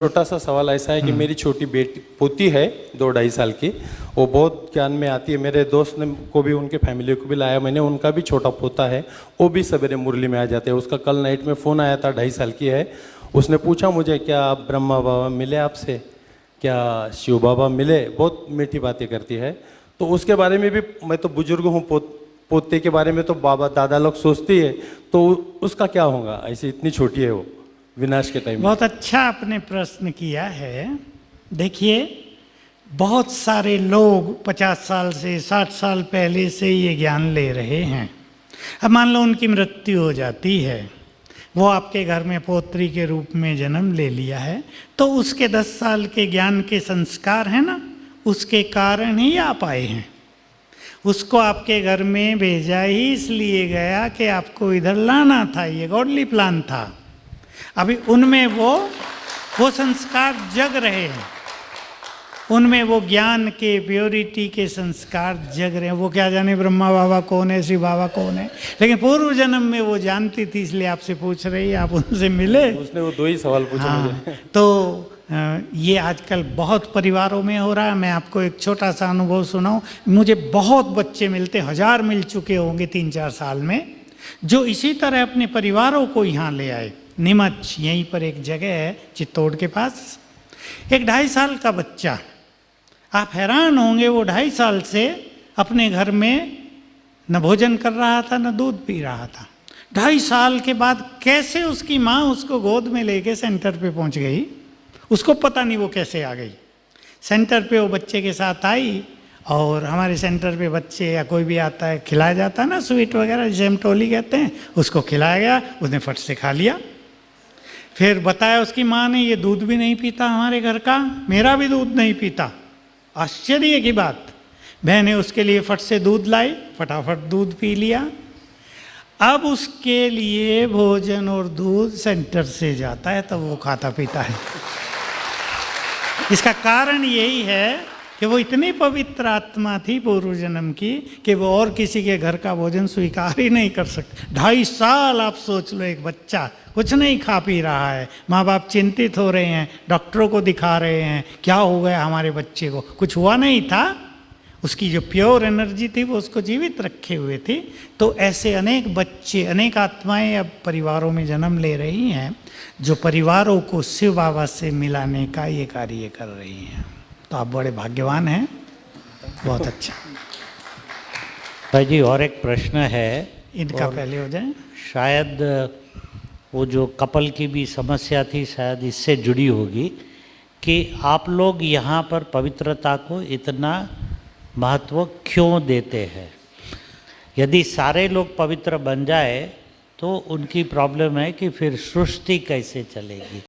छोटा सा सवाल ऐसा है कि मेरी छोटी बेटी पोती है 2-2.5 साल की। वो बहुत ज्ञान में आती है। मेरे दोस्त ने को भी उनके फैमिली को भी लाया मैंने। उनका भी छोटा पोता है, वो भी सवेरे मुरली में आ जाते हैं। उसका कल नाइट में फ़ोन आया था, 2.5 साल की है। उसने पूछा मुझे, क्या आप ब्रह्मा बाबा मिले आपसे, क्या शिव बाबा मिले? बहुत मीठी बातें करती है। तो उसके बारे में भी, मैं तो बुजुर्ग हूँ, पोते के बारे में तो बाबा दादा लोग सोचती है, तो उसका क्या होगा? ऐसी इतनी छोटी है वो, विनाश के टाइम। बहुत अच्छा आपने प्रश्न किया है। देखिए, बहुत सारे लोग 50 साल से 60 साल पहले से ये ज्ञान ले रहे हैं। अब मान लो उनकी मृत्यु हो जाती है, वो आपके घर में पोत्री के रूप में जन्म ले लिया है, तो उसके 10 साल के ज्ञान के संस्कार हैं ना, उसके कारण ही आप आए हैं। उसको आपके घर में भेजा ही इसलिए गया कि आपको इधर लाना था, ये गॉडली प्लान था। अभी उनमें वो संस्कार जग रहे हैं, उनमें वो ज्ञान के प्योरिटी के संस्कार जग रहे हैं। वो क्या जाने ब्रह्मा बाबा कौन है, शिव बाबा कौन है, लेकिन पूर्व जन्म में वो जानती थी, इसलिए आपसे पूछ रही है। आप उनसे मिले? उसने वो 2 ही सवाल पूछे मुझे। तो ये आजकल बहुत परिवारों में हो रहा है। मैं आपको एक छोटा सा अनुभव सुनाऊं। मुझे बहुत बच्चे मिलते, 1000 मिल चुके होंगे 3-4 साल में, जो इसी तरह अपने परिवारों को यहाँ ले आए। नीमच यहीं पर एक जगह है चित्तौड़ के पास, एक 2.5 साल का बच्चा। आप हैरान होंगे, वो 2.5 साल से अपने घर में न भोजन कर रहा था, न दूध पी रहा था। 2.5 साल के बाद कैसे उसकी माँ उसको गोद में लेके सेंटर पे पहुंच गई, उसको पता नहीं वो कैसे आ गई। सेंटर पे वो बच्चे के साथ आई, और हमारे सेंटर पे बच्चे या कोई भी आता है, खिलाया जाता है ना स्वीट वगैरह, जिसे हम टोली कहते हैं, उसको खिलाया गया। उसने फट से खा लिया। फिर बताया उसकी माँ ने, ये दूध भी नहीं पीता हमारे घर का, मेरा भी दूध नहीं पीता। आश्चर्य की बात। बहने उसके लिए फट से दूध लाई, फटाफट दूध पी लिया। अब उसके लिए भोजन और दूध सेंटर से जाता है, तब वो खाता पीता है। इसका कारण यही है कि वो इतनी पवित्र आत्मा थी पूर्व जन्म की कि वो और किसी के घर का भोजन स्वीकार ही नहीं कर सकते। 2.5 साल आप सोच लो, एक बच्चा कुछ नहीं खा पी रहा है, माँ बाप चिंतित हो रहे हैं, डॉक्टरों को दिखा रहे हैं, क्या हो गया हमारे बच्चे को। कुछ हुआ नहीं था, उसकी जो प्योर एनर्जी थी वो उसको जीवित रखे हुए थी। तो ऐसे अनेक बच्चे, अनेक आत्माएं अब परिवारों में जन्म ले रही हैं, जो परिवारों को शिव बाबा से मिलाने का ये कार्य कर रही हैं। तो आप बड़े भाग्यवान हैं। बहुत अच्छा भाई जी, और एक प्रश्न है, इनका पहले हो जाए। शायद वो जो कपल की भी समस्या थी, शायद इससे जुड़ी होगी कि आप लोग यहाँ पर पवित्रता को इतना महत्व क्यों देते हैं। यदि सारे लोग पवित्र बन जाए तो उनकी प्रॉब्लम है कि फिर सृष्टि कैसे चलेगी।